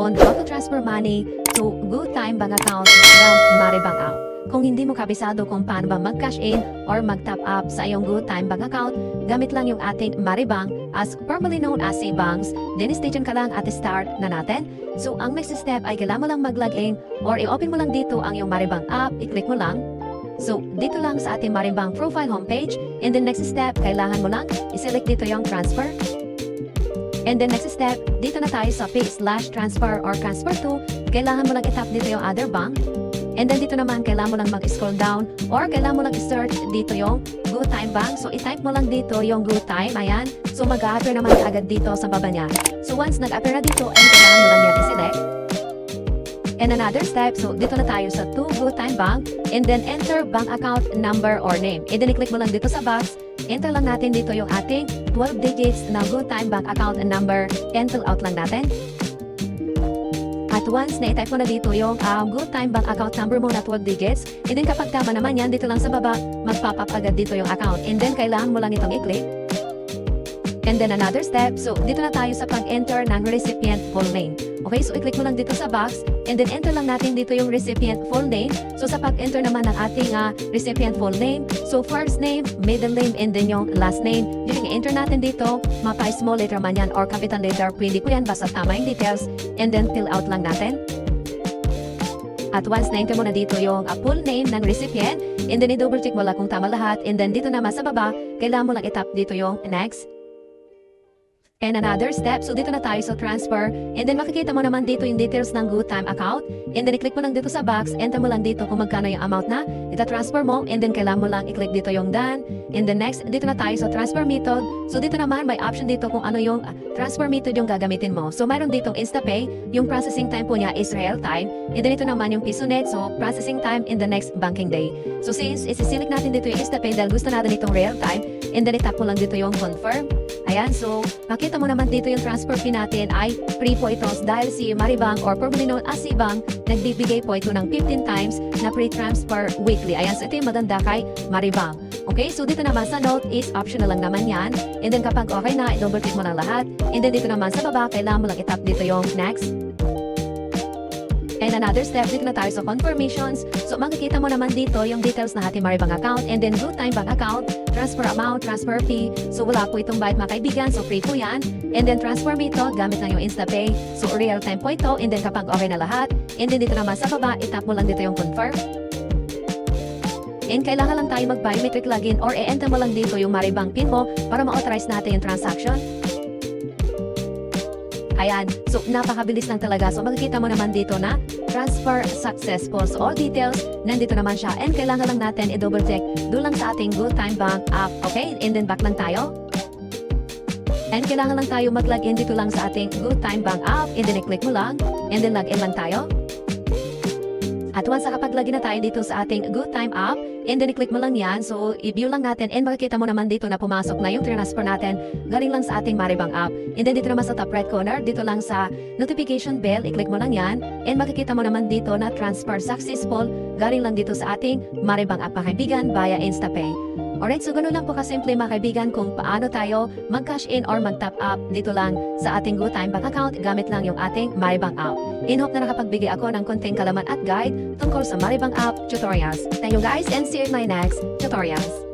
on how to transfer money to GoTyme Bank account from MariBank app. Kung hindi mo kabisado kung paano ba mag-cash in or mag-top up sa iyong GoTyme Bank account, gamit lang yung ating MariBank as formerly known as Banks, then station ka lang at start na natin. So ang next step ay kailangan mo lang mag-login or i-open mo lang dito ang iyong MariBank app, i-click mo lang. So, dito lang sa ating MariBank profile homepage. And then next step, kailangan mo lang i-select dito yung transfer. And then next step, dito na tayo sa pay/transfer or transfer to. Kailangan mo lang i-tap dito yung other bank. And then dito naman, kailangan mo lang mag-scroll down or kailangan mo lang i-search dito yung GoTyme Bank. So, i-type mo lang dito yung GoTyme. Ayan. So, mag-a-appear naman agad dito sa baba niya. So, once nag-appear na dito, and kailangan mo lang yan i-select. And another step, so dito na tayo sa to GoTyme Bank and then enter bank account number or name. And then i-click mo lang dito sa box, enter lang natin dito yung ating 12 digits na GoTyme Bank account number and fill out lang natin. At once na i-type mo na dito yung GoTyme Bank account number mo na 12 digits, and then kapag tama naman yan, dito lang sa baba, mag-pop up agad dito yung account. And then kailangan mo lang itong i-click. And then another step, so dito na tayo sa pag-enter ng recipient full name. Okay, so i-click mo lang dito sa box and then enter lang natin dito yung recipient full name. So sa pag-enter naman ng ating recipient full name, so first name, middle name, and then yung last name. Yung i-enter natin dito, mapa-small letter man yan or capital letter, pwede po yan basta tama yung details and then fill out lang natin. At once na-enter mo na dito yung full name ng recipient and then i-double check mo lang kung tama lahat and then dito naman sa baba, kailangan mo lang i-tap dito yung next. And another step, so dito na tayo sa transfer and then makikita mo naman dito yung details ng GoTyme account and then i-click mo lang dito sa box, enter mo lang dito kung magkano yung amount na ita-transfer mo and then kailangan mo lang i-click dito yung done and then next, dito na tayo sa transfer method. So dito naman may option dito kung ano yung transfer method yung gagamitin mo. So mayroon ditong InstaPay, yung processing time po niya is real time and then ito naman yung PisoNet, so processing time in the next banking day. So since isi-select natin dito yung InstaPay dahil gusto natin itong real time and then i-tap mo lang dito yung confirm. Ayan, so makita mo naman dito yung transfer fee natin ay free po ito dahil si MariBank or formerly known as Bank, nagbibigay po ito ng 15 times na free transfer weekly. Ayan, so ito yung maganda kay MariBank. Okay, so dito naman sa note is optional lang naman yan. And then kapag okay na, i-double click mo lang lahat. And then dito naman sa baba, kailangan mo lang i-tap dito yung next. And another step, dito na tayo sa confirmations. So makikita mo naman dito yung details na ating MariBank account and then GoTyme Bank account, transfer amount, transfer fee. So wala po itong bayad mga kaibigan, so free po yan. And then transfer method, gamit lang yung InstaPay. So real time po ito and then kapag okay na lahat. And then dito naman sa baba, itap mo lang dito yung confirm. And kailangan lang tayo mag-biometric login or i-enter mo lang dito yung MariBank PIN mo para ma-authorize natin yung transaction. Ayan, so napakabilis lang talaga. So makikita mo naman dito na transfer successful. So all details, nandito naman siya. And kailangan lang natin i-double check doon lang sa ating GoTyme Bank app. Okay, and then back lang tayo. And kailangan lang tayo mag-login dito lang sa ating GoTyme Bank app. And then i-click mo lang. And then login lang tayo. At once nakapag-login na tayo dito sa ating GoTyme app, and then i-click mo lang yan, so i-view lang natin and makikita mo naman dito na pumasok na yung transfer natin galing lang sa ating MariBank app. And then dito naman sa top right corner, dito lang sa notification bell, i-click mo lang yan and makikita mo naman dito na transfer successful galing lang dito sa ating MariBank app mga kaibigan via InstaPay. Alright, so ganoon lang po kasimple mga kaibigan kung paano tayo mag-cash in or mag-top up dito lang sa ating GoTyme Bank account gamit lang yung ating MariBank app. In hope na nakapagbigay ako ng konting kalaman at guide tungkol sa MariBank app tutorials. Thank you guys and see you in my next tutorials.